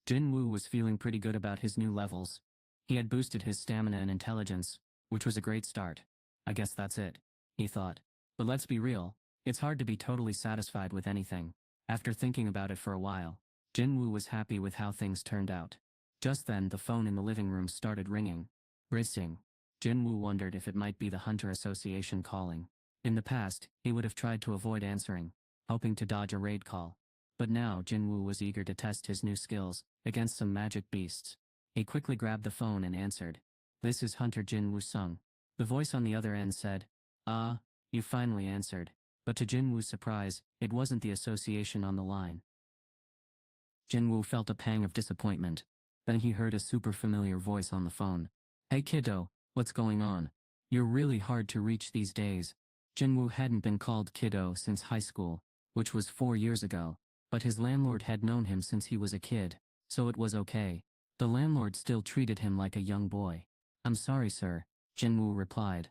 Jin-Woo was feeling pretty good about his new levels. He had boosted his stamina and intelligence, which was a great start. I guess that's it, he thought. But let's be real, it's hard to be totally satisfied with anything. After thinking about it for a while, Jin-Woo was happy with how things turned out. Just then the phone in the living room started ringing. Brissing. Jin-Woo wondered if it might be the Hunter Association calling. In the past, he would have tried to avoid answering, hoping to dodge a raid call. But now Jin-Woo was eager to test his new skills against some magic beasts. He quickly grabbed the phone and answered. "This is Hunter Jin-Woo Sung." The voice on the other end said, "Ah, you finally answered." But to Jin-Woo's surprise, it wasn't the association on the line. Jin-Woo felt a pang of disappointment. Then he heard a super familiar voice on the phone. "Hey kiddo, what's going on? You're really hard to reach these days." Jin-Woo hadn't been called kiddo since high school, which was 4 years ago, but his landlord had known him since he was a kid, so it was okay. The landlord still treated him like a young boy. "I'm sorry, sir," Jin-Woo replied.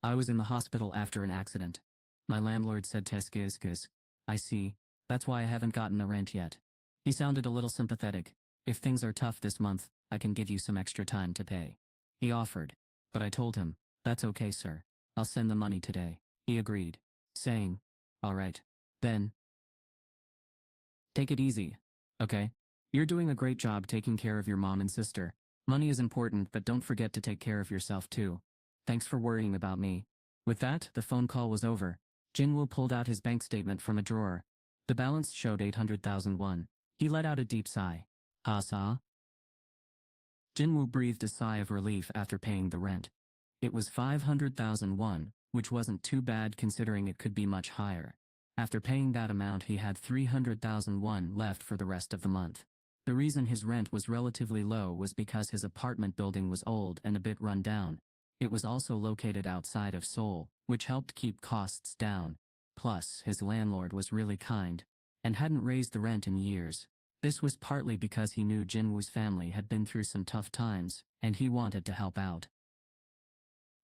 "I was in the hospital after an accident." My landlord said "Teskizkis." "I see, that's why I haven't gotten the rent yet." He sounded a little sympathetic. "If things are tough this month, I can give you some extra time to pay," he offered. But I told him, "That's okay, sir. I'll send the money today." He agreed, saying, "All right, then. Take it easy, okay? You're doing a great job taking care of your mom and sister. Money is important, but don't forget to take care of yourself too. Thanks for worrying about me." With that, the phone call was over. Jin-Woo pulled out his bank statement from a drawer. The balance showed 800,000 won. He let out a deep sigh. "Sa?" Jin-Woo breathed a sigh of relief after paying the rent. It was 500,000 won, which wasn't too bad considering it could be much higher. After paying that amount, he had 300,000 won left for the rest of the month. The reason his rent was relatively low was because his apartment building was old and a bit run down. It was also located outside of Seoul, which helped keep costs down. Plus, his landlord was really kind and hadn't raised the rent in years. This was partly because he knew Jin-Woo's family had been through some tough times, and he wanted to help out.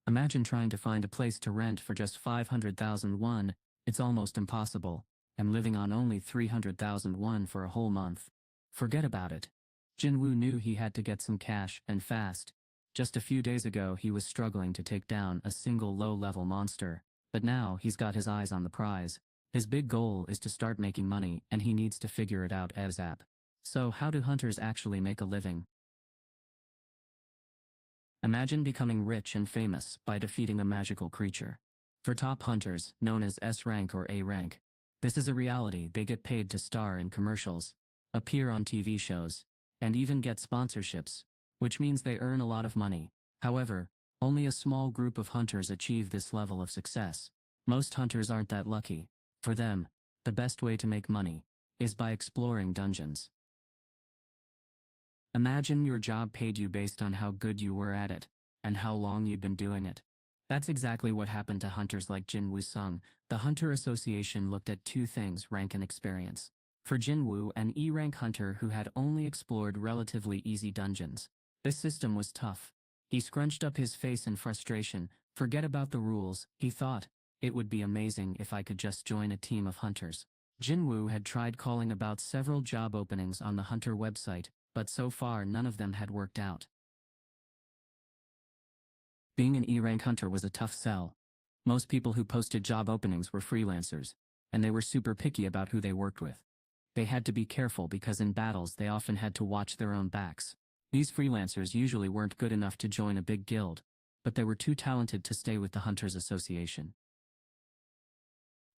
Imagine trying to find a place to rent for just 500,000 won. It's almost impossible, and living on only 300,000 won for a whole month. Forget about it. Jin-Woo knew he had to get some cash, and fast. Just a few days ago he was struggling to take down a single low-level monster, but now he's got his eyes on the prize. His big goal is to start making money, and he needs to figure it out ASAP. So how do hunters actually make a living? Imagine becoming rich and famous by defeating a magical creature. For top hunters, known as S rank or A rank, this is a reality. They get paid to star in commercials, appear on TV shows, and even get sponsorships, which means they earn a lot of money. However, only a small group of hunters achieve this level of success. Most hunters aren't that lucky. For them, the best way to make money is by exploring dungeons. Imagine your job paid you based on how good you were at it, and how long you'd been doing it. That's exactly what happened to hunters like Jin-Woo Sung. The Hunter Association looked at two things: rank and experience. For Jin-Woo, an E-rank hunter who had only explored relatively easy dungeons, this system was tough. He scrunched up his face in frustration. Forget about the rules, he thought. It would be amazing if I could just join a team of hunters. Jin-Woo had tried calling about several job openings on the Hunter website, but so far none of them had worked out. Being an E-rank hunter was a tough sell. Most people who posted job openings were freelancers, and they were super picky about who they worked with. They had to be careful because in battles they often had to watch their own backs. These freelancers usually weren't good enough to join a big guild, but they were too talented to stay with the Hunters Association.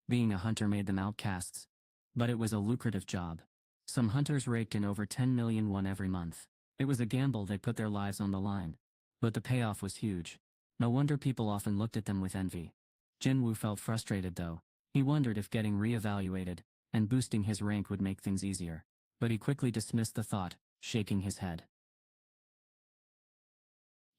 Being a hunter made them outcasts, but it was a lucrative job. Some hunters raked in over 10 million won every month. It was a gamble. They put their lives on the line, but the payoff was huge. No wonder people often looked at them with envy. Jin-Woo felt frustrated though. He wondered if getting re-evaluated and boosting his rank would make things easier, but he quickly dismissed the thought, shaking his head.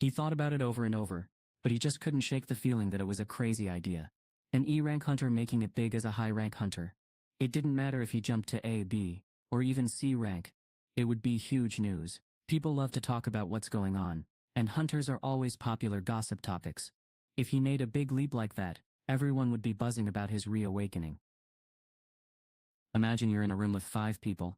He thought about it over and over, but he just couldn't shake the feeling that it was a crazy idea. An E-rank hunter making it big as a high-rank hunter. It didn't matter if he jumped to A, B, or even C rank. It would be huge news. People love to talk about what's going on, and hunters are always popular gossip topics. If he made a big leap like that, everyone would be buzzing about his reawakening. Imagine you're in a room with 5 people,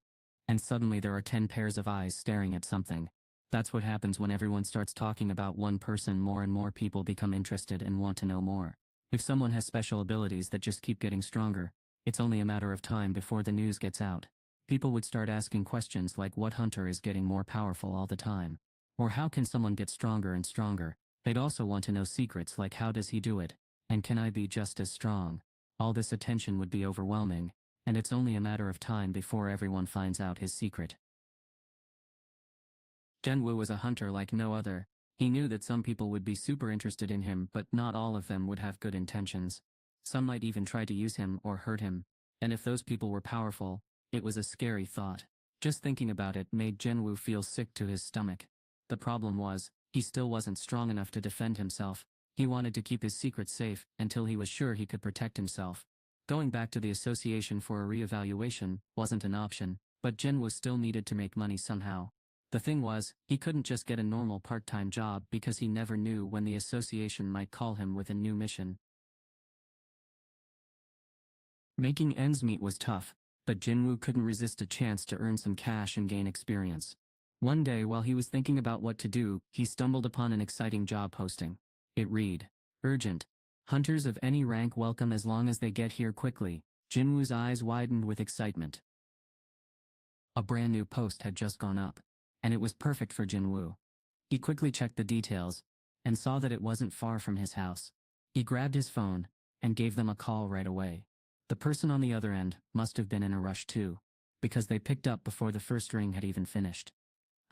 and suddenly there are 10 pairs of eyes staring at something. That's what happens when everyone starts talking about one person. More and more people become interested and want to know more. If someone has special abilities that just keep getting stronger, it's only a matter of time before the news gets out. People would start asking questions like what hunter is getting more powerful all the time? Or how can someone get stronger and stronger? They'd also want to know secrets like how does he do it? And can I be just as strong? All this attention would be overwhelming, and it's only a matter of time before everyone finds out his secret. Jin-Woo was a hunter like no other. He knew that some people would be super interested in him, but not all of them would have good intentions. Some might even try to use him or hurt him. And if those people were powerful, it was a scary thought. Just thinking about it made Jin-Woo feel sick to his stomach. The problem was, he still wasn't strong enough to defend himself. He wanted to keep his secret safe until he was sure he could protect himself. Going back to the association for a re-evaluation wasn't an option, but Jin-Woo still needed to make money somehow. The thing was, he couldn't just get a normal part-time job because he never knew when the association might call him with a new mission. Making ends meet was tough, but Jin-Woo couldn't resist a chance to earn some cash and gain experience. One day while he was thinking about what to do, he stumbled upon an exciting job posting. It read, "Urgent. Hunters of any rank welcome as long as they get here quickly." Jin-Woo's eyes widened with excitement. A brand new post had just gone up, and it was perfect for Jin-Woo. He quickly checked the details, and saw that it wasn't far from his house. He grabbed his phone, and gave them a call right away. The person on the other end must have been in a rush too, because they picked up before the first ring had even finished.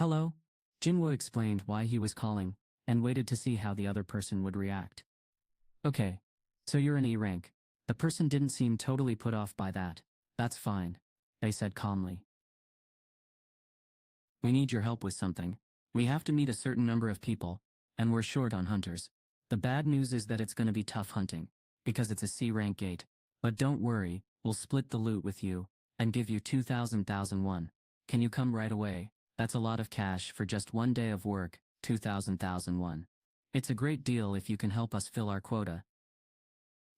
"Hello?" Jin-Woo explained why he was calling, and waited to see how the other person would react. "Okay. So you're an E rank." The person didn't seem totally put off by that. "That's fine," they said calmly. "We need your help with something. We have to meet a certain number of people, and we're short on hunters. The bad news is that it's gonna be tough hunting, because it's a C rank gate. But don't worry, we'll split the loot with you, and give you 2,000 Can you come right away? That's a lot of cash for just one day of work, 2,000 It's a great deal if you can help us fill our quota."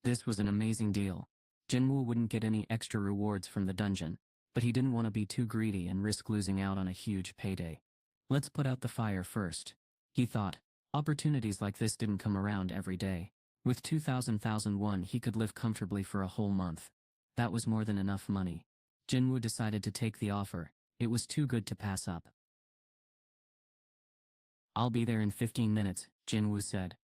This was an amazing deal. Jin-Woo wouldn't get any extra rewards from the dungeon, but he didn't want to be too greedy and risk losing out on a huge payday. "Let's put out the fire first," he thought. Opportunities like this didn't come around every day. With 2,000 he could live comfortably for a whole month. That was more than enough money. Jin-Woo decided to take the offer. It was too good to pass up. "I'll be there in 15 minutes, Jin-Woo said.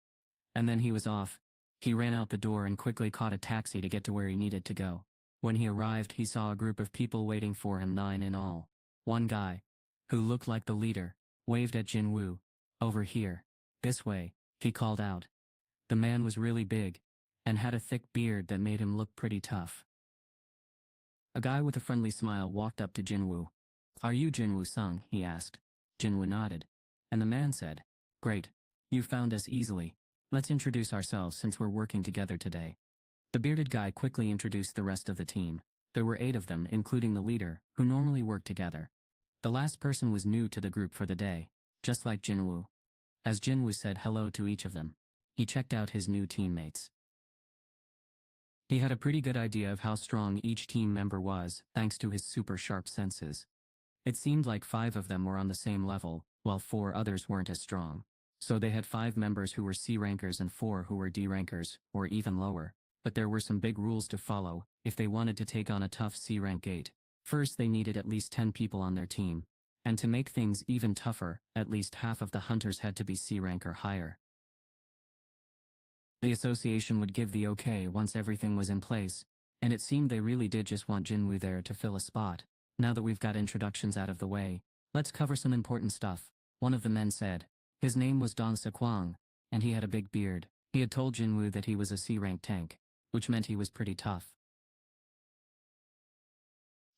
And then he was off. He ran out the door and quickly caught a taxi to get to where he needed to go. When he arrived, he saw a group of people waiting for him, 9 in all. One guy, who looked like the leader, waved at Jin-Woo. "Over here. This way," he called out. The man was really big, and had a thick beard that made him look pretty tough. A guy with a friendly smile walked up to Jin-Woo. "Are you Jin-Woo-sung?" he asked. Jin-Woo nodded. And the man said, "Great. You found us easily. Let's introduce ourselves since we're working together today." The bearded guy quickly introduced the rest of the team. There were 8 of them, including the leader, who normally worked together. The last person was new to the group for the day, just like Jin-Woo. As Jin-Woo said hello to each of them, he checked out his new teammates. He had a pretty good idea of how strong each team member was, thanks to his super sharp senses. It seemed like 5 of them were on the same level, while 4 others weren't as strong. So they had 5 members who were C rankers and 4 who were D rankers, or even lower. But there were some big rules to follow if they wanted to take on a tough C rank gate. First, they needed at least 10 people on their team. And to make things even tougher, at least half of the hunters had to be C rank or higher. The association would give the okay once everything was in place, and it seemed they really did just want Jin-Woo there to fill a spot. "Now that we've got introductions out of the way, let's cover some important stuff," one of the men said. His name was Chugong, and he had a big beard. He had told Jin-Woo that he was a C-rank tank, which meant he was pretty tough.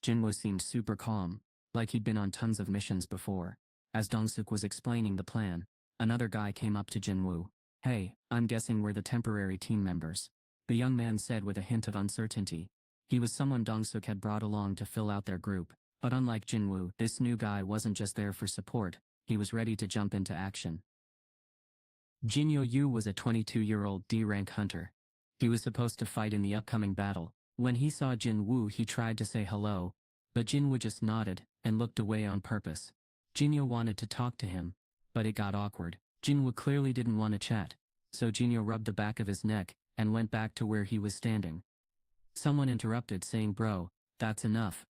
Jin-Woo seemed super calm, like he'd been on tons of missions before. As Dong-suk was explaining the plan, another guy came up to Jin-Woo. "Hey, I'm guessing we're the temporary team members," the young man said with a hint of uncertainty. He was someone Dong-suk had brought along to fill out their group, but unlike Jin-Woo, this new guy wasn't just there for support, he was ready to jump into action. Jin-Yu was a 22-year-old D-rank hunter. He was supposed to fight in the upcoming battle. When he saw Jin-Woo, he tried to say hello, but Jin-Woo just nodded and looked away on purpose. Jin-Woo wanted to talk to him, but it got awkward. Jin-Woo clearly didn't want to chat, so Jin-Woo rubbed the back of his neck and went back to where he was standing. Someone interrupted, saying, "Bro, that's enough.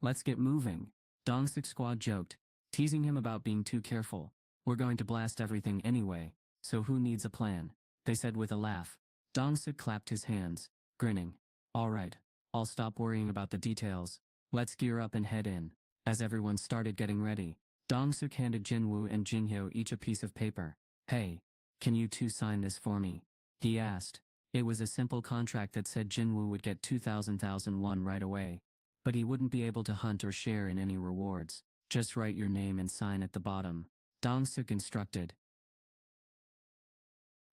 Let's get moving." Dong-suk's squad joked, teasing him about being too careful. "We're going to blast everything anyway, so who needs a plan?" they said with a laugh. Dong-suk clapped his hands, grinning. "All right, I'll stop worrying about the details. Let's gear up and head in." As everyone started getting ready, Dong-suk handed Jin-Woo and Jin-Hyo each a piece of paper. "Hey, can you two sign this for me?" he asked. It was a simple contract that said Jin-Woo would get 2,000 won right away, but he wouldn't be able to hunt or share in any rewards. "Just write your name and sign at the bottom," Dong-suk instructed.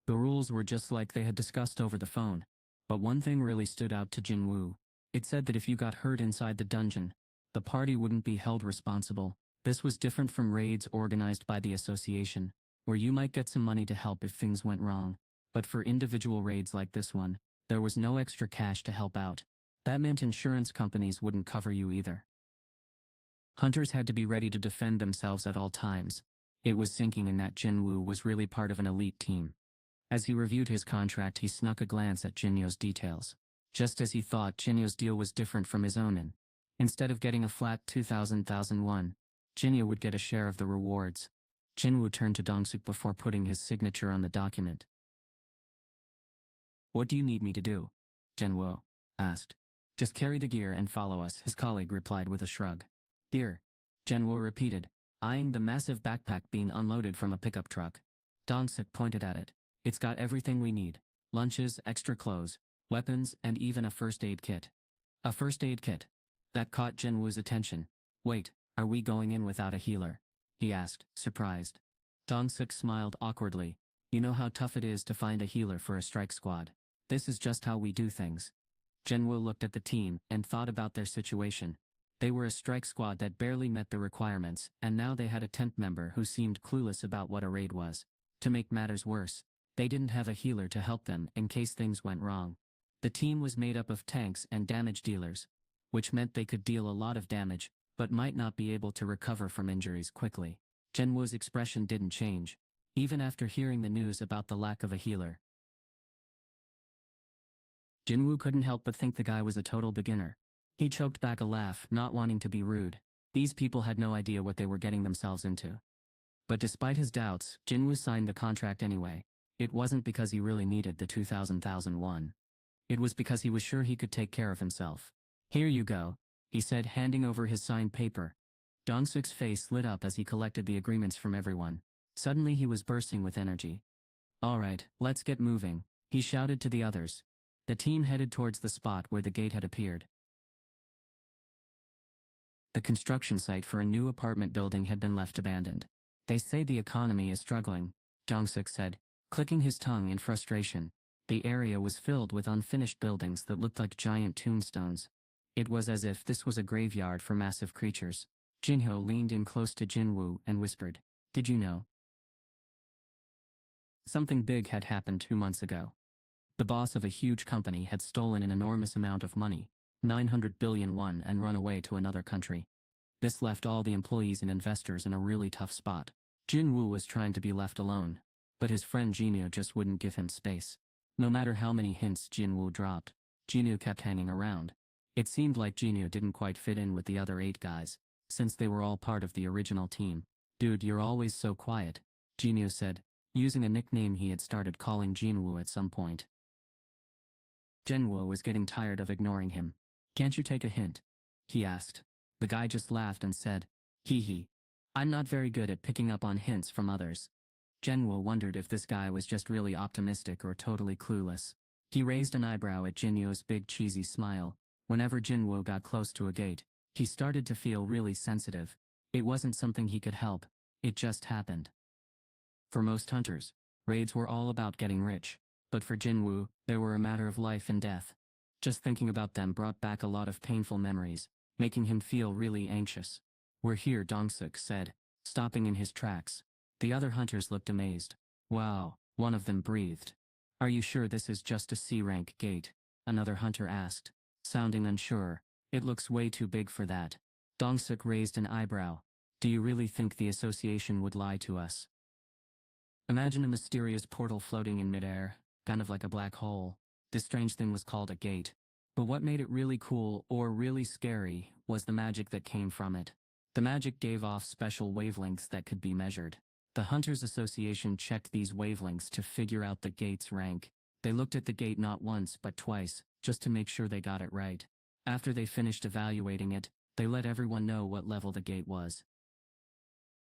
The rules were just like they had discussed over the phone, but one thing really stood out to Jin-Woo. It said that if you got hurt inside the dungeon, the party wouldn't be held responsible. This was different from raids organized by the association, where you might get some money to help if things went wrong. But for individual raids like this one, there was no extra cash to help out. That meant insurance companies wouldn't cover you either. Hunters had to be ready to defend themselves at all times. It was sinking in that Jin-Woo was really part of an elite team. As he reviewed his contract, he snuck a glance at Jin-Yo's details. Just as he thought, Jin-Yo's deal was different from his own. Instead of getting a flat 2,000 won, Jin-Yo would get a share of the rewards. Jin-Woo turned to Dong-suk before putting his signature on the document. "What do you need me to do?" Jin-Woo asked. "Just carry the gear and follow us," his colleague replied with a shrug. "Gear?" Jin-Woo repeated, eyeing the massive backpack being unloaded from a pickup truck. Dong-suk pointed at it. "It's got everything we need. Lunches, extra clothes, weapons, and even a first aid kit." A first aid kit? That caught Jin-Woo's attention. "Wait, are we going in without a healer?" he asked, surprised. Dong-suk smiled awkwardly. "You know how tough it is to find a healer for a strike squad. This is just how we do things." Jin-Woo looked at the team and thought about their situation. They were a strike squad that barely met the requirements, and now they had a tent member who seemed clueless about what a raid was. To make matters worse, they didn't have a healer to help them in case things went wrong. The team was made up of tanks and damage dealers, which meant they could deal a lot of damage, but might not be able to recover from injuries quickly. Jin-Woo's expression didn't change, even after hearing the news about the lack of a healer. Jin-Woo couldn't help but think the guy was a total beginner. He choked back a laugh, not wanting to be rude. These people had no idea what they were getting themselves into. But despite his doubts, Jin-Woo signed the contract anyway. It wasn't because he really needed the 2,000 won. It was because he was sure he could take care of himself. "Here you go," he said, handing over his signed paper. Dong-suk's face lit up as he collected the agreements from everyone. Suddenly he was bursting with energy. "All right, let's get moving," he shouted to the others. The team headed towards the spot where the gate had appeared. The construction site for a new apartment building had been left abandoned. "They say the economy is struggling," Dong-suk said, clicking his tongue in frustration. The area was filled with unfinished buildings that looked like giant tombstones. It was as if this was a graveyard for massive creatures. Jin-Hyo leaned in close to Jin-Woo and whispered, "Did you know? Something big had happened 2 months ago. The boss of a huge company had stolen an enormous amount of money, 900 billion won, and run away to another country. This left all the employees and investors in a really tough spot." Jin-Woo was trying to be left alone, but his friend Jin-Woo just wouldn't give him space. No matter how many hints Jin-Woo dropped, Jin-Woo kept hanging around. It seemed like Jin-Woo didn't quite fit in with the other 8 guys, since they were all part of the original team. "Dude, you're always so quiet," Jin-Woo said, using a nickname he had started calling Jin-Woo at some point. Jin-Woo was getting tired of ignoring him. "Can't you take a hint?" he asked. The guy just laughed and said, "Hee hee. I'm not very good at picking up on hints from others." Jin-Woo wondered if this guy was just really optimistic or totally clueless. He raised an eyebrow at Jin-Woo's big cheesy smile. Whenever Jin-Woo got close to a gate, he started to feel really sensitive. It wasn't something he could help. It just happened. For most hunters, raids were all about getting rich. But for Jin-Woo, they were a matter of life and death. Just thinking about them brought back a lot of painful memories, making him feel really anxious. "We're here," Dong-suk said, stopping in his tracks. The other hunters looked amazed. "Wow," one of them breathed. "Are you sure this is just a C-rank gate?" another hunter asked, sounding unsure. It looks way too big for that. Dong-suk raised an eyebrow. Do you really think the association would lie to us? Imagine a mysterious portal floating in midair, kind of like a black hole. This strange thing was called a gate. But what made it really cool or really scary was the magic that came from it. The magic gave off special wavelengths that could be measured. The Hunters Association checked these wavelengths to figure out the gate's rank. They looked at the gate not once but twice, just to make sure they got it right. After they finished evaluating it, they let everyone know what level the gate was.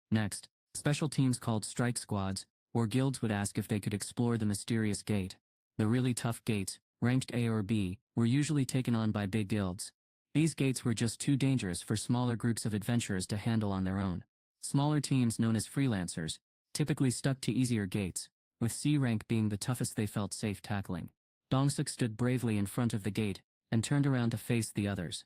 Next, special teams called strike squads, or guilds would ask if they could explore the mysterious gate. The really tough gates, ranked A or B, were usually taken on by big guilds. These gates were just too dangerous for smaller groups of adventurers to handle on their own. Smaller teams known as freelancers typically stuck to easier gates, with C rank being the toughest they felt safe tackling. Dong-suk stood bravely in front of the gate and turned around to face the others.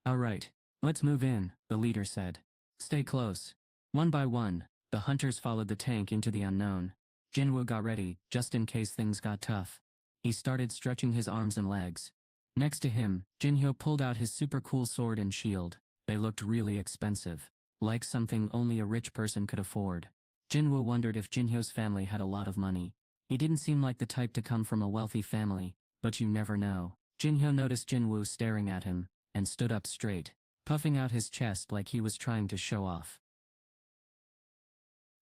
All right, let's move in, the leader said. Stay close. One by one, the hunters followed the tank into the unknown. Jin-Woo got ready, just in case things got tough. He started stretching his arms and legs. Next to him, Jin-Hyo pulled out his super cool sword and shield. They looked really expensive, like something only a rich person could afford. Jin-Woo wondered if Jin-Hyo's family had a lot of money. He didn't seem like the type to come from a wealthy family, but you never know. Jin-Hyo noticed Jin-Woo staring at him, and stood up straight, puffing out his chest like he was trying to show off.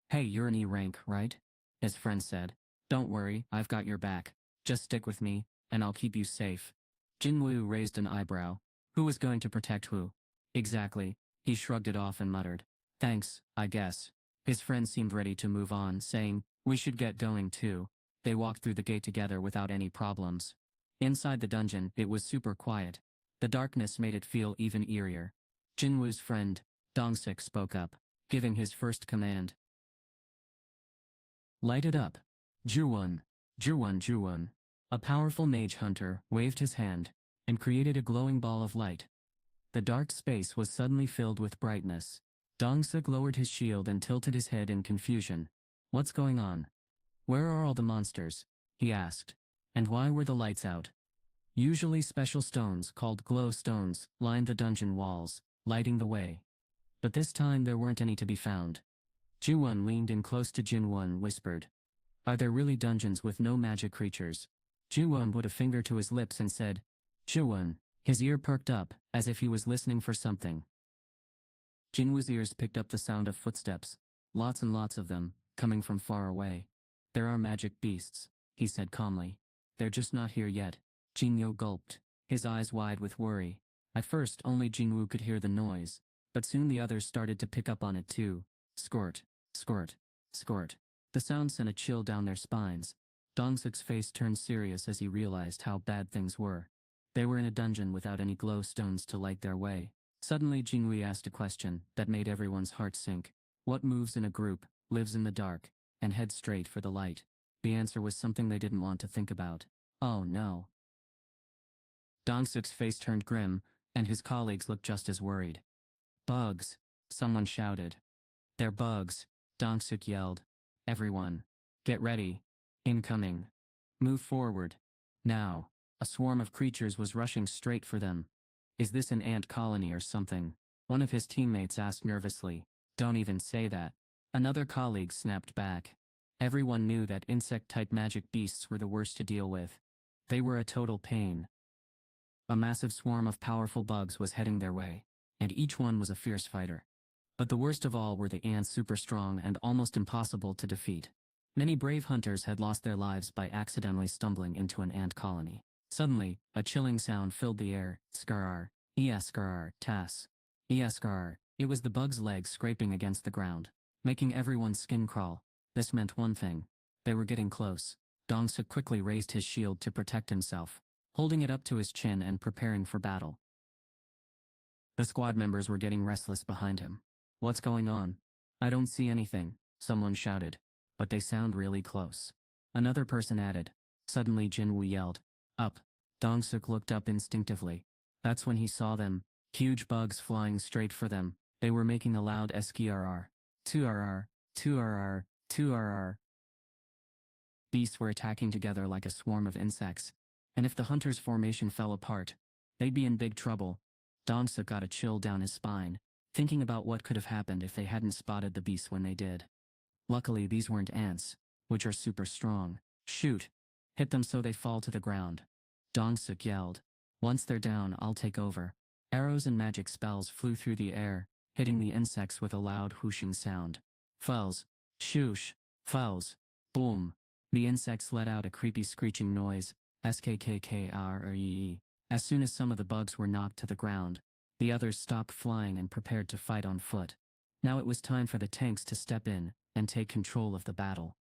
Hey, you're an E rank, right? His friend said. Don't worry, I've got your back. Just stick with me, and I'll keep you safe. Jin-Woo raised an eyebrow. Who was going to protect who? Exactly. He shrugged it off and muttered. Thanks, I guess. His friend seemed ready to move on, saying, we should get going too. They walked through the gate together without any problems. Inside the dungeon, it was super quiet. The darkness made it feel even eerier. Jin-Woo's friend, Dong-suk, spoke up, giving his first command. Light it up. Ju-won. Ju-won, Ju-won. A powerful mage hunter waved his hand and created a glowing ball of light. The dark space was suddenly filled with brightness. Dong-suk lowered his shield and tilted his head in confusion. What's going on? Where are all the monsters? He asked. And why were the lights out? Usually special stones called glow stones lined the dungeon walls, lighting the way. But this time there weren't any to be found. Ju-won leaned in close to Jin-Woo and whispered. Are there really dungeons with no magic creatures? Ju-won put a finger to his lips and said, Ju-won. His ear perked up, as if he was listening for something. Jin-Woo's ears picked up the sound of footsteps, lots and lots of them, coming from far away. There are magic beasts, he said calmly. They're just not here yet. Jin-Yo gulped, his eyes wide with worry. At first only Jin-Woo could hear the noise, but soon the others started to pick up on it too. Squirt, squirt, squirt. The sound sent a chill down their spines. Dong-suk's face turned serious as he realized how bad things were. They were in a dungeon without any glow stones to light their way. Suddenly Jin-Woo asked a question that made everyone's heart sink. What moves in a group, lives in the dark, and heads straight for the light? The answer was something they didn't want to think about. Oh no. Dong-suk's face turned grim, and his colleagues looked just as worried. Bugs, someone shouted. They're bugs, Dong-suk yelled. Everyone, get ready. Incoming. Move forward. Now. A swarm of creatures was rushing straight for them. Is this an ant colony or something? One of his teammates asked nervously. Don't even say that. Another colleague snapped back. Everyone knew that insect-type magic beasts were the worst to deal with. They were a total pain. A massive swarm of powerful bugs was heading their way, and each one was a fierce fighter. But the worst of all were the ants, super strong and almost impossible to defeat. Many brave hunters had lost their lives by accidentally stumbling into an ant colony. Suddenly, a chilling sound filled the air. Skarar, Eskarar, Tas. Eskarar. It was the bug's legs scraping against the ground, making everyone's skin crawl. This meant one thing. They were getting close. Dong-suk quickly raised his shield to protect himself, holding it up to his chin and preparing for battle. The squad members were getting restless behind him. What's going on? I don't see anything, someone shouted. But they sound really close. Another person added. Suddenly Jin-Woo yelled. Up. Dong-suk looked up instinctively. That's when he saw them. Huge bugs flying straight for them. They were making a loud SKRR. 2RR, 2RR, 2RR. Beasts were attacking together like a swarm of insects. And if the hunters' formation fell apart, they'd be in big trouble. Dong-suk got a chill down his spine, thinking about what could have happened if they hadn't spotted the beast when they did. Luckily these weren't ants, which are super strong. Shoot! Hit them so they fall to the ground. Dong-suk yelled. Once they're down, I'll take over. Arrows and magic spells flew through the air, hitting the insects with a loud whooshing sound. Fells. Shoosh. Fells. Boom. The insects let out a creepy screeching noise, skkkkree. As soon as some of the bugs were knocked to the ground, the others stopped flying and prepared to fight on foot. Now it was time for the tanks to step in and take control of the battle.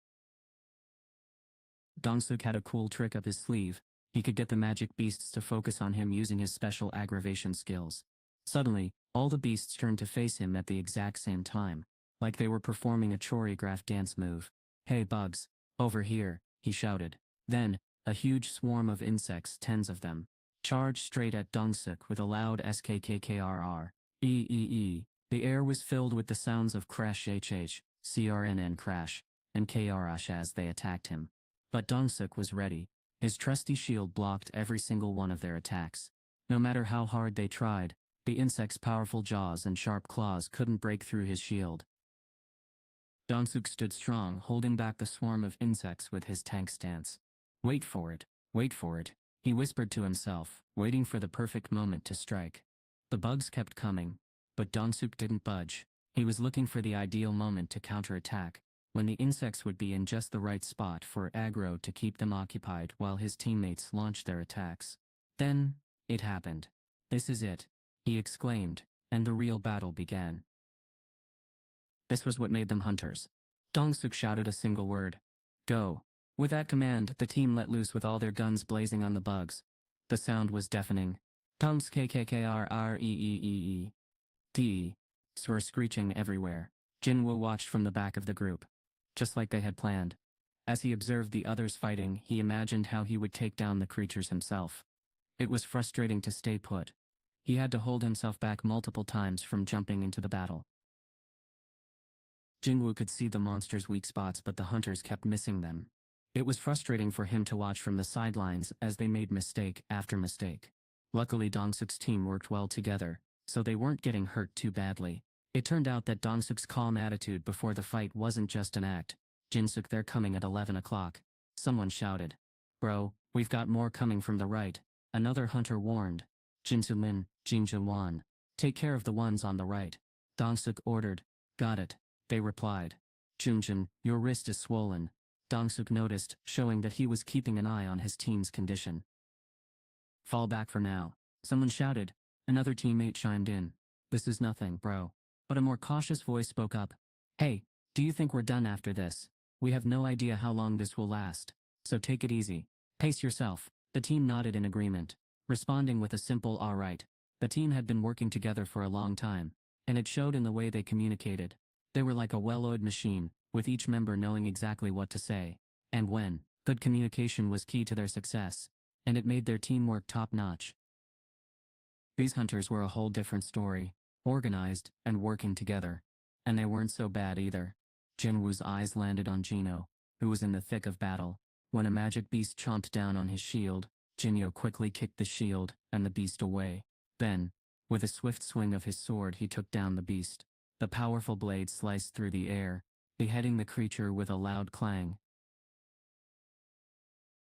Dong-suk had a cool trick up his sleeve. He could get the magic beasts to focus on him using his special aggravation skills. Suddenly, all the beasts turned to face him at the exact same time, like they were performing a choreographed dance move. Hey bugs, over here, he shouted. Then, a huge swarm of insects, tens of them, charged straight at Dong-suk with a loud skkkkrr. The air was filled with the sounds of crash crnn crash, and krsh as they attacked him. But Dong-suk was ready. His trusty shield blocked every single one of their attacks. No matter how hard they tried, the insect's powerful jaws and sharp claws couldn't break through his shield. Dong-suk stood strong, holding back the swarm of insects with his tank stance. Wait for it, he whispered to himself, waiting for the perfect moment to strike. The bugs kept coming, but Dong-suk didn't budge. He was looking for the ideal moment to counterattack, when the insects would be in just the right spot for aggro to keep them occupied while his teammates launched their attacks. Then, it happened. This is it, he exclaimed, and the real battle began. This was what made them hunters. Dong-suk shouted a single word. Go. With that command, the team let loose with all their guns blazing on the bugs. The sound was deafening. Tumskkkkree. Were screeching everywhere. Jin-Woo watched from the back of the group. Just like they had planned. As he observed the others fighting, he imagined how he would take down the creatures himself. It was frustrating to stay put. He had to hold himself back multiple times from jumping into the battle. Jin-Woo could see the monster's weak spots, but the hunters kept missing them. It was frustrating for him to watch from the sidelines as they made mistake after mistake. Luckily Dong-suk's team worked well together, so they weren't getting hurt too badly. It turned out that Dong-suk's calm attitude before the fight wasn't just an act. Jin-suk, they're coming at 11 o'clock. Someone shouted. Bro, we've got more coming from the right. Another hunter warned. Jin-soo-min, Jin-joo-won. Take care of the ones on the right. Dong-suk ordered. Got it, they replied. Jun-jin, your wrist is swollen. Dong-suk noticed, showing that he was keeping an eye on his team's condition. Fall back for now, someone shouted. Another teammate chimed in. This is nothing, bro. But a more cautious voice spoke up. Hey, do you think we're done after this? We have no idea how long this will last. So take it easy. Pace yourself. The team nodded in agreement, responding with a simple all right. The team had been working together for a long time, and it showed in the way they communicated. They were like a well-oiled machine, with each member knowing exactly what to say, and when. Good communication was key to their success, and it made their teamwork top-notch. These hunters were a whole different story, organized and working together. And they weren't so bad either. Jin-Woo's eyes landed on Jino, who was in the thick of battle. When a magic beast chomped down on his shield, Jin-Yo quickly kicked the shield and the beast away. Then, with a swift swing of his sword, he took down the beast. The powerful blade sliced through the air, beheading the creature with a loud clang.